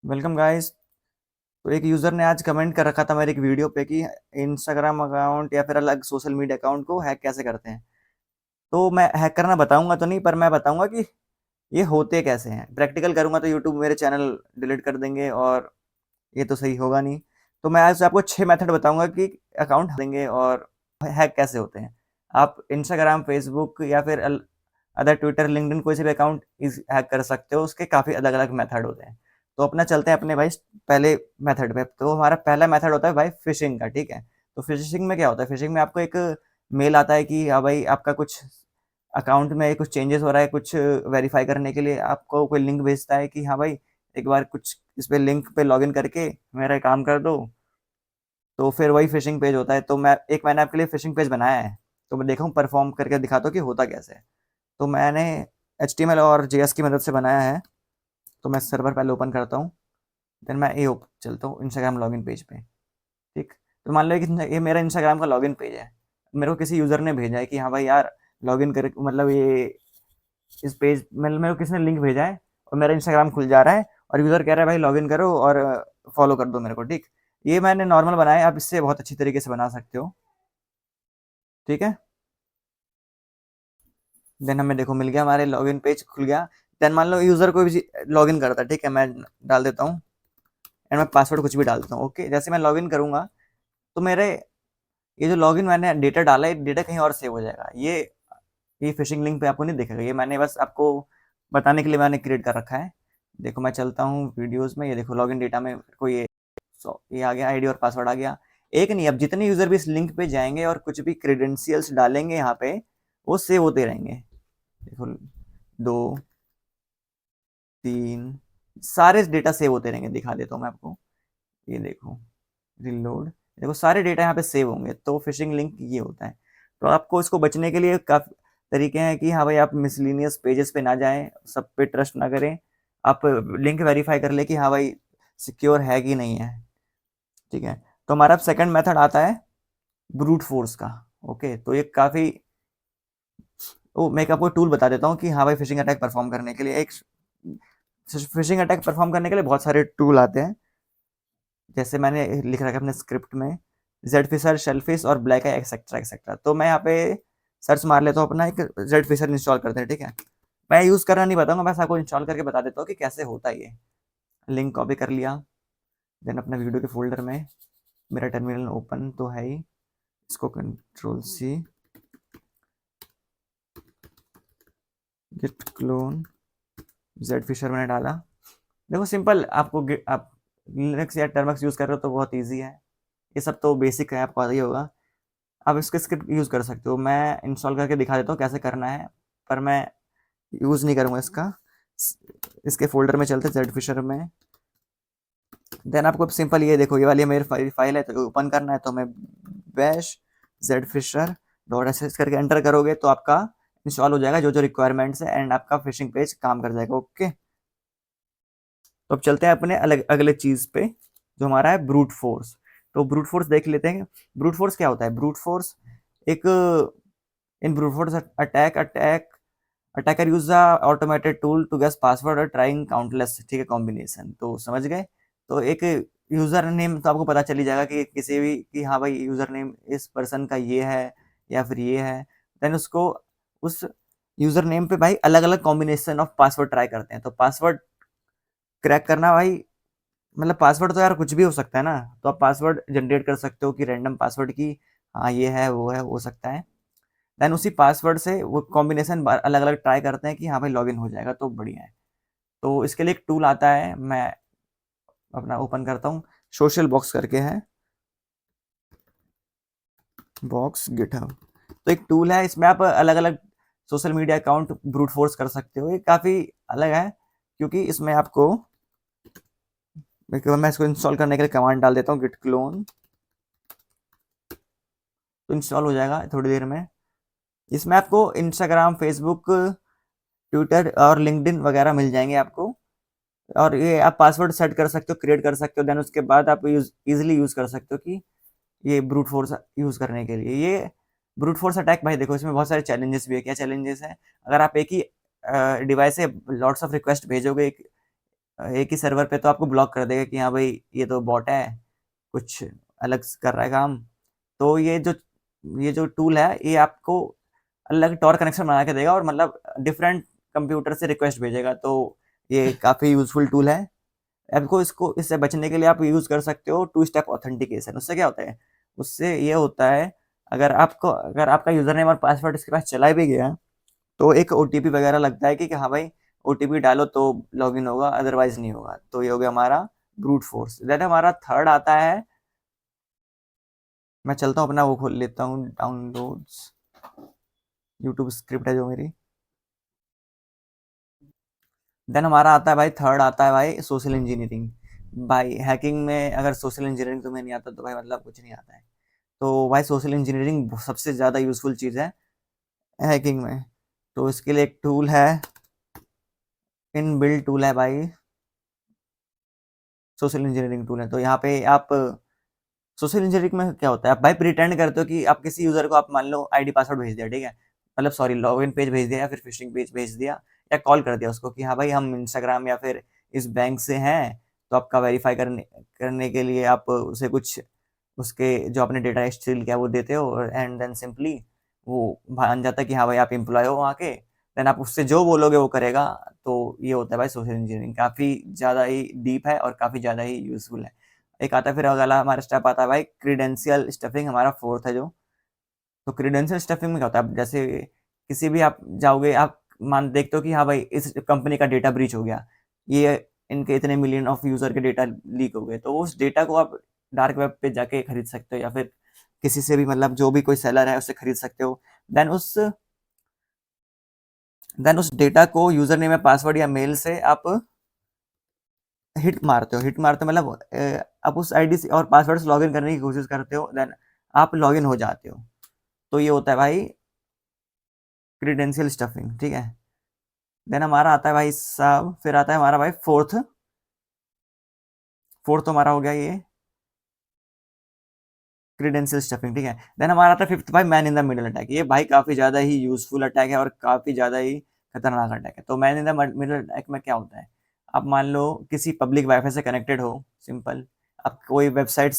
Welcome guys. तो एक user ने आज कमेंट कर रखा था मेरे एक वीडियो पे कि इंस्टाग्राम अकाउंट या फिर अलग सोशल मीडिया अकाउंट को हैक कैसे करते हैं। तो मैं हैक करना बताऊंगा तो नहीं, पर मैं बताऊंगा कि ये होते कैसे हैं। प्रैक्टिकल करूंगा तो यूट्यूब मेरे चैनल डिलीट कर देंगे और ये तो सही होगा नहीं। तो मैं आज आपको 6 मेथड बताऊंगा कि अकाउंट देंगे और हैक कैसे होते हैं। आप इंस्टाग्राम, फेसबुक या फिर अदर ट्विटर, लिंक्डइन कोई से भी अकाउंट इस हैक कर सकते हो। उसके काफ़ी अलग-अलग मेथड होते हैं। तो अपना चलते हैं अपने भाई पहले मेथड पे। तो हमारा पहला मेथड होता है भाई फिशिंग का, ठीक है? तो फिशिंग में क्या होता है? फिशिंग में आपको एक मेल आता है कि हाँ भाई आपका कुछ अकाउंट में कुछ चेंजेस हो रहा है, कुछ वेरीफाई करने के लिए आपको कोई लिंक भेजता है कि हाँ भाई एक बार कुछ इस पे लिंक पे लॉगिन करके मेरा काम कर दो। तो फिर वही फिशिंग पेज होता है। तो मैंने आपके लिए फिशिंग पेज बनाया है। तो मैं देखा हूँ परफॉर्म करके दिखाता हूँ कि होता कैसे है। तो मैंने HTML और JS की मदद से बनाया है। तो मैं सर्वर पहले ओपन करता हूँ। देन मैं ये चलता हूँ इंस्टाग्राम लॉगिन पेज पे। ठीक। तो मान लो कि ये मेरा इंस्टाग्राम का लॉगिन पेज है। मेरे को किसी यूज़र ने भेजा है कि हाँ भाई यार लॉगिन कर, मतलब ये इस पेज मेरे को किसी ने लिंक भेजा है और मेरा इंस्टाग्राम खुल जा रहा है और यूज़र कह रहा है भाई लॉगिन करो और फॉलो कर दो मेरे को। ठीक। ये मैंने नॉर्मल बनाया है, आप इससे बहुत अच्छी तरीके से बना सकते हो। ठीक है। देन हमें देखो मिल गया, हमारे लॉगिन पेज खुल गया। देन मान लो यूज़र कोई भी लॉगिन करता है, ठीक है, मैं डाल देता हूँ एंड मैं पासवर्ड कुछ भी डाल देता हूँ। ओके, जैसे मैं लॉगिन करूँगा तो मेरे ये जो लॉगिन मैंने डेटा डाला है, डेटा कहीं और सेव हो जाएगा। ये फिशिंग लिंक पे आपको नहीं दिखेगा। ये मैंने बस आपको बताने के लिए मैंने क्रिएट कर रखा है। देखो मैं चलता हूँ वीडियोस में, ये देखो लॉगिन डेटा में कोई ये आ गया, आईडी और पासवर्ड आ गया। एक नहीं, अब जितने यूज़र भी इस लिंक पे जाएंगे और कुछ भी क्रेडेंशियल्स डालेंगे यहाँ पे, वो सेव होते रहेंगे। देखो 2, 3, सारे डेटा सेव होते रहेंगे। दिखा देता हूँ मैं आपको। ये देखो रिलोड, देखो सारे डेटा यहाँ पे सेव होंगे। तो फिशिंग लिंक ये होता है। तो आपको इसको बचने के लिए काफ़ी तरीके हैं कि हाँ भाई आप मिसलिनियस पेजेस पे ना जाएं, सब पे ट्रस्ट ना करें। आप लिंक वेरीफाई कर ले कि हाँ भाई सिक्योर है कि नहीं है। ठीक है। तो हमारा सेकंड मेथड आता है ब्रूट फोर्स का। ओके, तो ये काफ़ी, ओ मैं आपको टूल बता देता हूँ कि हाँ भाई फिशिंग अटैक परफॉर्म करने के लिए एक फिशिंग अटैक परफॉर्म करने के लिए बहुत सारे टूल आते हैं। जैसे मैंने लिख रखा है अपने स्क्रिप्ट में, जेड फिशर, शेलफिश और ब्लैक आई एक्सेट्रा एक्सेट्रा। तो मैं यहाँ पे सर्च मार लेता हूँ अपना, एक जेड फिशर इंस्टॉल करते हैं। ठीक है। मैं यूज़ करना नहीं बताऊंगा, बस आपको इंस्टॉल करके बता देता हूँ कि कैसे होता है ये। लिंक कॉपी कर लिया। देन अपने वीडियो के फोल्डर में मेरा टर्मिनल ओपन तो है ही, इसको Ctrl+C, Git clone Z Fisher मैंने डाला। देखो सिंपल, आप लिनक्स या टर्मक्स यूज़ कर रहे हो तो बहुत ईजी है। ये सब तो बेसिक है, आपको आता ही होगा। आप इसके स्क्रिप्ट यूज़ कर सकते हो। मैं इंस्टॉल करके दिखा देता हूँ कैसे करना है, पर मैं यूज़ नहीं करूँगा इसका। इसके फोल्डर में चलते जेड फिशर में। देन आपको सिंपल ये देखो, ये वाली मेरी फाइल है तो ओपन करना है। तो मैं bash Z fisher dot S करके एंटर करोगे तो आपका इंस्टॉल हो जाएगा जो जो रिक्वायरमेंट्स है एंड आपका फिशिंग पेज काम कर जाएगा। ओके। तो अब चलते हैं अपने अलग अगले चीज़ पे जो हमारा है ब्रूट फोर्स। तो ब्रूट फोर्स देख लेते हैं। ब्रूट फोर्स क्या होता है? ब्रूट फोर्स एक, in brute force attacker use a automated tool to guess password और ट्राइंग काउंटलेस, ठीक है, कॉम्बिनेशन। तो समझ गए। तो एक यूजर नेम तो आपको पता चल ही जाएगा कि किसी भी कि हाँ भाई यूजर नेम इस पर्सन का ये है या फिर ये है। देन उसको उस यूजर नेम पे भाई अलग अलग कॉम्बिनेशन ऑफ पासवर्ड ट्राई करते हैं। तो पासवर्ड क्रैक करना भाई, मतलब पासवर्ड तो यार कुछ भी हो सकता है ना। तो आप पासवर्ड जनरेट कर सकते हो कि रैंडम पासवर्ड की हाँ ये है वो है, हो सकता है। देन उसी पासवर्ड से वो कॉम्बिनेशन अलग अलग ट्राई करते हैं कि हाँ भाई लॉगिन हो जाएगा तो बढ़िया है। तो इसके लिए एक टूल आता है, मैं अपना ओपन करता हूँ, सोशल बॉक्स करके है, बॉक्स गिटहब। तो एक टूल है, इसमें आप अलग अलग social media account brute force कर सकते हो। ये काफ़ी अलग है क्योंकि इसमें आपको, मैं इसको इंस्टॉल करने के लिए कमांड डाल देता हूँ गिट क्लोन। तो इंस्टॉल हो जाएगा थोड़ी देर में। इसमें आपको इंस्टाग्राम, फेसबुक, ट्विटर और लिंक्डइन वगैरह मिल जाएंगे आपको। और ये आप पासवर्ड सेट कर सकते हो, क्रिएट कर सकते हो। देन उसके बाद आप इजीली यूज़ कर सकते हो कि ये ब्रूट फोर्स यूज़ करने के लिए। ये ब्रूट फोर्स अटैक भाई देखो इसमें बहुत सारे चैलेंजेस भी है। क्या चैलेंजेस हैं? अगर आप एक ही डिवाइस से लॉट्स ऑफ रिक्वेस्ट भेजोगे एक ही सर्वर पे तो आपको ब्लॉक कर देगा कि हाँ भाई ये तो बॉट है, कुछ अलग कर रहा है काम। तो ये जो टूल है ये आपको अलग टॉर कनेक्शन बना के देगा और मतलब डिफरेंट कंप्यूटर से रिक्वेस्ट भेजेगा। तो ये काफ़ी यूजफुल टूल है। आपको इसको इससे बचने के लिए आप यूज़ कर सकते हो टू स्टेप ऑथेंटिकेशन। उससे क्या होता है, उससे ये होता है, अगर आपका यूज़र नेम और पासवर्ड इसके पास चला भी गया तो एक ओटीपी वगैरह लगता है कि हाँ भाई ओटीपी डालो तो लॉगिन होगा, अदरवाइज नहीं होगा। तो ये हो गया हमारा ब्रूट फोर्स। देन हमारा थर्ड आता है, मैं चलता हूँ अपना वो खोल लेता हूँ डाउनलोड्स, यूट्यूब स्क्रिप्ट है जो मेरी। देन हमारा आता है भाई, थर्ड आता है भाई सोशल इंजीनियरिंग। भाई हैकिंग में अगर सोशल इंजीनियरिंग तुम्हें नहीं आता तो भाई मतलब कुछ नहीं आता है। तो भाई सोशल इंजीनियरिंग सबसे ज़्यादा यूजफुल चीज़ है हैकिंग में। तो इसके लिए एक टूल है, इन बिल्ड टूल है भाई, सोशल इंजीनियरिंग टूल है। तो यहाँ पे आप सोशल इंजीनियरिंग में क्या होता है, आप भाई प्रिटेंड करते हो कि आप किसी यूजर को आप मान लो आईडी पासवर्ड भेज दिया, ठीक है, मतलब सॉरी लॉगिन पेज भेज दिया या फिर फिशिंग पेज भेज दिया या कॉल कर दिया उसको कि हाँ भाई हम इंस्टाग्राम या फिर इस बैंक से हैं। तो आपका वेरीफाई करने करने के लिए आप उसे कुछ उसके जो आपने डेटा स्टील किया वो देते हो एंड देन सिंपली वो मान जाता है कि हाँ भाई आप एम्प्लॉय हो वहाँ के। देन आप उससे जो बोलोगे वो करेगा। तो ये होता है भाई सोशल इंजीनियरिंग, काफ़ी ज़्यादा ही डीप है और काफ़ी ज़्यादा ही यूजफुल है। एक आता है फिर अगला हमारा स्टेप आता है भाई क्रीडेंशियल स्टफिंग, हमारा फोर्थ है जो। तो क्रीडेंशियल स्टफिंग में क्या होता है, जैसे किसी भी आप जाओगे, आप मान देखते हो कि हाँ भाई इस कंपनी का डेटा ब्रीच हो गया, ये इनके इतने मिलियन ऑफ यूजर के डेटा लीक हो गए, तो उस डेटा को आप डार्क वेब पे जाके खरीद सकते हो या फिर किसी से भी, मतलब जो भी कोई सेलर है उससे खरीद सकते हो। देन उस देन उस डेटा को यूजर नेम या पासवर्ड या मेल से आप हिट मारते हो मतलब आप उस आईडी से और पासवर्ड से लॉगिन करने की कोशिश करते हो, देन आप लॉगिन हो जाते हो। तो ये होता है भाई क्रीडेंशियल स्टफिंग, ठीक है। देन हमारा आता है भाई साहब, फिर आता है हमारा भाई फोर्थ, फोर्थ हमारा हो गया ये क्रीडेंशियल स्टफिंग, ठीक है। देन हमारा आता है फिफ्थ भाई man in the middle attack. ये भाई काफ़ी ज़्यादा ही यूजफुल अटैक है और काफ़ी ज़्यादा ही खतरनाक अटैक है। तो man in the middle attack में क्या होता है, आप मान लो किसी पब्लिक वाईफाई से कनेक्टेड हो, सिंपल, आप कोई वेबसाइट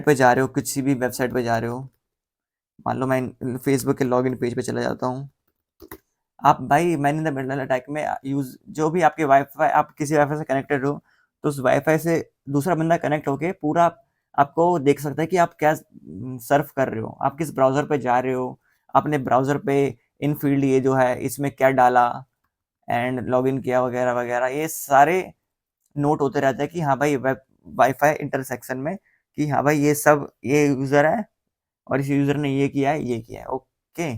पे जा रहे हो, किसी भी वेबसाइट पे जा रहे हो, मान लो मैं फेसबुक के लॉगिन पेज पे चला जाता हूँ। आप भाई man in the middle attack में यूज जो भी आपके वाईफाई, आप किसी वाईफाई से कनेक्टेड हो, तो उस वाईफाई से दूसरा बंदा कनेक्ट होके पूरा आपको देख सकता है कि आप क्या सर्फ कर रहे हो, आप किस ब्राउजर पे जा रहे हो, आपने ब्राउजर पे इन फील्ड ये जो है इसमें क्या डाला एंड लॉगिन किया वगैरह वगैरह, ये सारे नोट होते रहते हैं कि हाँ भाई वेब वाईफाई इंटरसेक्शन में कि हाँ भाई ये सब ये यूज़र है और इस यूज़र ने ये किया है ये किया है, ओके।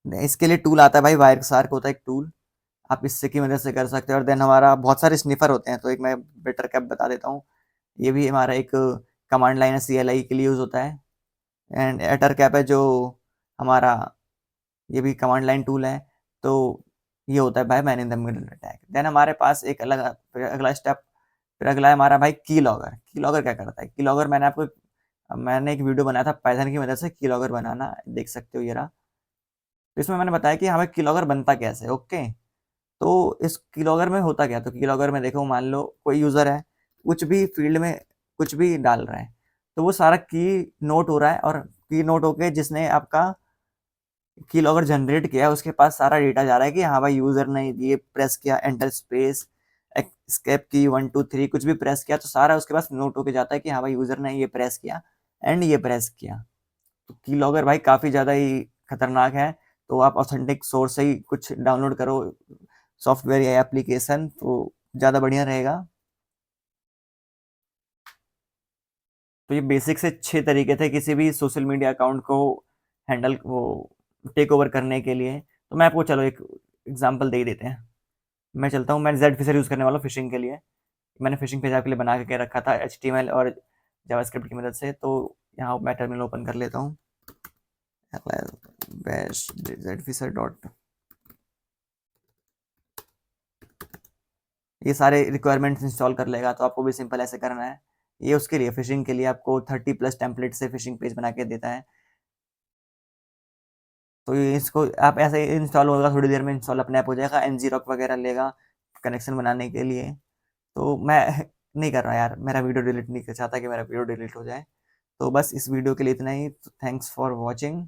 इसके लिए टूल आता है भाई, वायर शार्क होता है एक टूल, आप इससे की मदद से कर सकते हो। और देन हमारा बहुत सारे स्निफर होते हैं, तो एक मैं बेटर कैप बता देता हूँ। ये भी हमारा एक कमांड लाइन है, CLI के लिए यूज़ होता है। एंड एटर कैप है जो हमारा, ये भी कमांड लाइन टूल है। तो ये होता है भाई man in the middle attack. Then हमारे पास एक अलग फिर अगला स्टेप, फिर अगला है हमारा भाई की लॉगर। की लॉगर क्या करता है, की लॉगर मैंने एक वीडियो बनाया था पाइथन की मदद से की लॉगर बनाना, देख सकते हो ये रहा। तो इसमें मैंने बताया कि हमें की लॉगर बनता कैसे, ओके। तो इस कीलॉगर में होता क्या, तो कीलॉगर में देखो मान लो कोई यूज़र है, कुछ भी फील्ड में कुछ भी डाल रहा है, तो वो सारा की नोट हो रहा है और की नोट होके जिसने आपका कीलॉगर जनरेट किया है उसके पास सारा डेटा जा रहा है कि हाँ भाई यूज़र ने ये प्रेस किया, एंटर स्पेस एस्केप की 1 2 3 कुछ भी प्रेस किया, तो सारा उसके पास नोट होके जाता है कि हाँ भाई यूज़र ने ये प्रेस किया एंड ये प्रेस किया। तो कीलॉगर भाई काफ़ी ज़्यादा ही खतरनाक है। तो आप ऑथेंटिक सोर्स से ही कुछ डाउनलोड करो सॉफ्टवेयर या एप्लीकेशन, तो ज़्यादा बढ़िया रहेगा। तो ये बेसिक से 6 तरीके थे किसी भी सोशल मीडिया अकाउंट को हैंडल वो टेक ओवर करने के लिए। तो मैं आपको चलो एक एग्जांपल दे ही देते हैं। मैं चलता हूँ, मैं जेड फिशर यूज़ करने वाला हूँ फिशिंग के लिए। मैंने फिशिंग पेज आपके लिए बना के रखा था HTML और जावास्क्रिप्ट की मदद से। तो यहाँ मैं टर्मिनल ओपन कर लेता हूँ, बेस्ट जेड फिशर डॉट, ये सारे रिक्वायरमेंट्स इंस्टॉल कर लेगा। तो आपको भी सिंपल ऐसे करना है। ये उसके लिए फिशिंग के लिए आपको 30+ टेम्पलेट से फिशिंग पेज बना के देता है। तो ये इसको आप ऐसे इंस्टॉल होगा, थोड़ी देर में इंस्टॉल अपने आप हो जाएगा, एनजी रॉक वगैरह लेगा कनेक्शन बनाने के लिए। तो मैं नहीं कर रहा यार, मेरा वीडियो डिलीट नहीं चाहता कि मेरा वीडियो डिलीट हो जाए। तो बस इस वीडियो के लिए इतना ही। Thanks for watching.